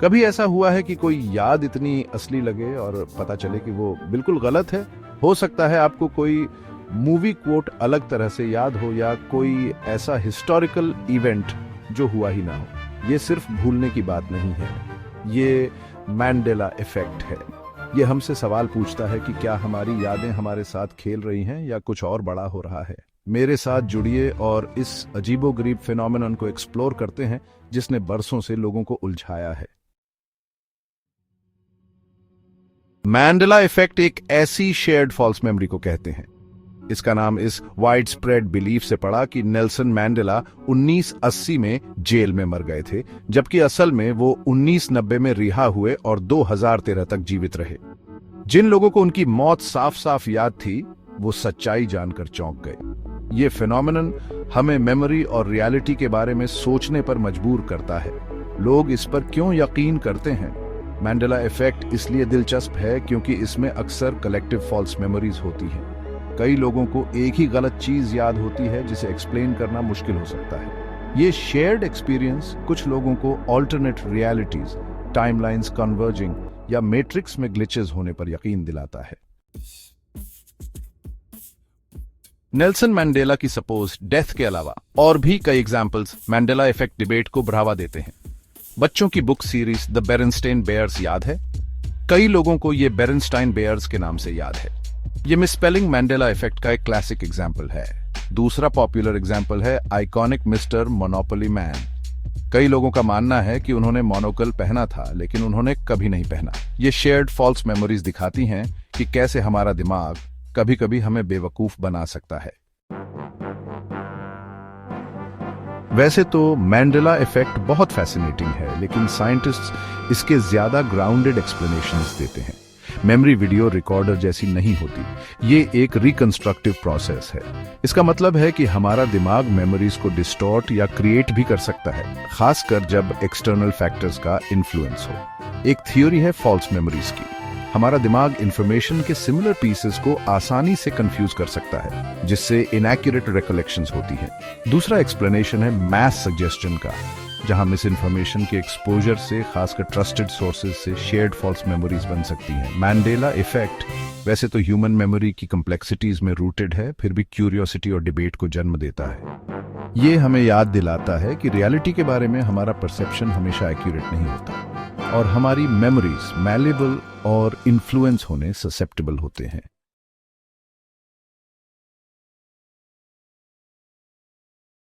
कभी ऐसा हुआ है कि कोई याद इतनी असली लगे और पता चले कि वो बिल्कुल गलत है? हो सकता है आपको कोई मूवी कोट अलग तरह से याद हो या कोई ऐसा हिस्टोरिकल इवेंट जो हुआ ही ना हो। ये सिर्फ भूलने की बात नहीं है, ये मैंडेला इफेक्ट है। ये हमसे सवाल पूछता है कि क्या हमारी यादें हमारे साथ खेल रही हैं या कुछ और बड़ा हो रहा है। मेरे साथ जुड़िए और इस अजीबोगरीब फिनोमेनन को एक्सप्लोर करते हैं जिसने बरसों से लोगों को उलझाया है। मैंडेला इफेक्ट एक ऐसी शेयर्ड फॉल्स मेमोरी को कहते हैं। इसका नाम इस वाइड स्प्रेड बिलीफ से पड़ा कि नेल्सन मैंडेला 1980 में जेल में मर गए थे, जबकि असल में वो 1990 में रिहा हुए और 2013 तक जीवित रहे। जिन लोगों को उनकी मौत साफ साफ याद थी, वो सच्चाई जानकर चौंक गए। ये फिनोमेनन हमें मेमोरी और रियलिटी के बारे में सोचने पर मजबूर करता है। लोग इस पर क्यों यकीन करते हैं? मैंडेला इफेक्ट इसलिए दिलचस्प है क्योंकि इसमें अक्सर कलेक्टिव फॉल्स मेमोरीज होती हैं। कई लोगों को एक ही गलत चीज याद होती है जिसे एक्सप्लेन करना मुश्किल हो सकता है। ये शेयर्ड एक्सपीरियंस कुछ लोगों को ऑल्टरनेट रियलिटीज, टाइमलाइंस कन्वर्जिंग या मैट्रिक्स में ग्लिचेस होने पर यकीन दिलाता है। नेल्सन मैंडेला की सपोज डेथ के अलावा और भी कई एग्जाम्पल्स मैंडेला इफेक्ट डिबेट को बढ़ावा देते हैं। बच्चों की बुक सीरीज द बेरेनस्टाइन बेयर्स याद है? कई लोगों को ये बेरेनस्टाइन बेयर्स के नाम से याद है। ये मिसस्पेलिंग मैंडेला इफेक्ट का एक क्लासिक एग्जाम्पल है। दूसरा पॉपुलर एग्जाम्पल है आइकॉनिक मिस्टर मोनोपोली मैन। कई लोगों का मानना है कि उन्होंने मोनोकल पहना था, लेकिन उन्होंने कभी नहीं पहना। ये शेयर्ड फॉल्स मेमोरीज दिखाती हैं कि कैसे हमारा दिमाग कभी कभी हमें बेवकूफ बना सकता है। वैसे तो मैंडेला इफेक्ट बहुत फैसिनेटिंग है, लेकिन साइंटिस्ट्स इसके ज्यादा ग्राउंडेड एक्सप्लेनेशंस देते हैं। मेमोरी वीडियो रिकॉर्डर जैसी नहीं होती, ये एक रिकंस्ट्रक्टिव प्रोसेस है। इसका मतलब है कि हमारा दिमाग मेमोरीज को डिस्टॉर्ट या क्रिएट भी कर सकता है, खासकर जब एक्सटर्नल फैक्टर्स का इन्फ्लुएंस हो। एक थ्योरी है फॉल्स मेमोरीज की। हमारा दिमाग इंफॉर्मेशन के सिमिलर पीसेस को आसानी से कंफ्यूज कर सकता है, जिससे इनएक्यूरेट रिकलेक्शंस होती है। दूसरा एक्सप्लेनेशन है मैस सजेशन का, जहां मिस इन्फॉर्मेशन के एक्सपोजर से, खासकर ट्रस्टेड सोर्सेज से, शेयर्ड फॉल्स मेमोरीज बन सकती हैं। मैंडेला इफेक्ट वैसे तो ह्यूमन मेमोरी की कम्प्लेक्सिटीज में रूटेड है, फिर भी क्यूरियोसिटी और डिबेट को जन्म देता है। ये हमें याद दिलाता है कि रियलिटी के बारे में हमारा परसेप्शन हमेशा एक्यूरेट नहीं होता और हमारी मेमोरीज मैलेबल और इन्फ्लुएंस होने ससेप्टेबल होते हैं।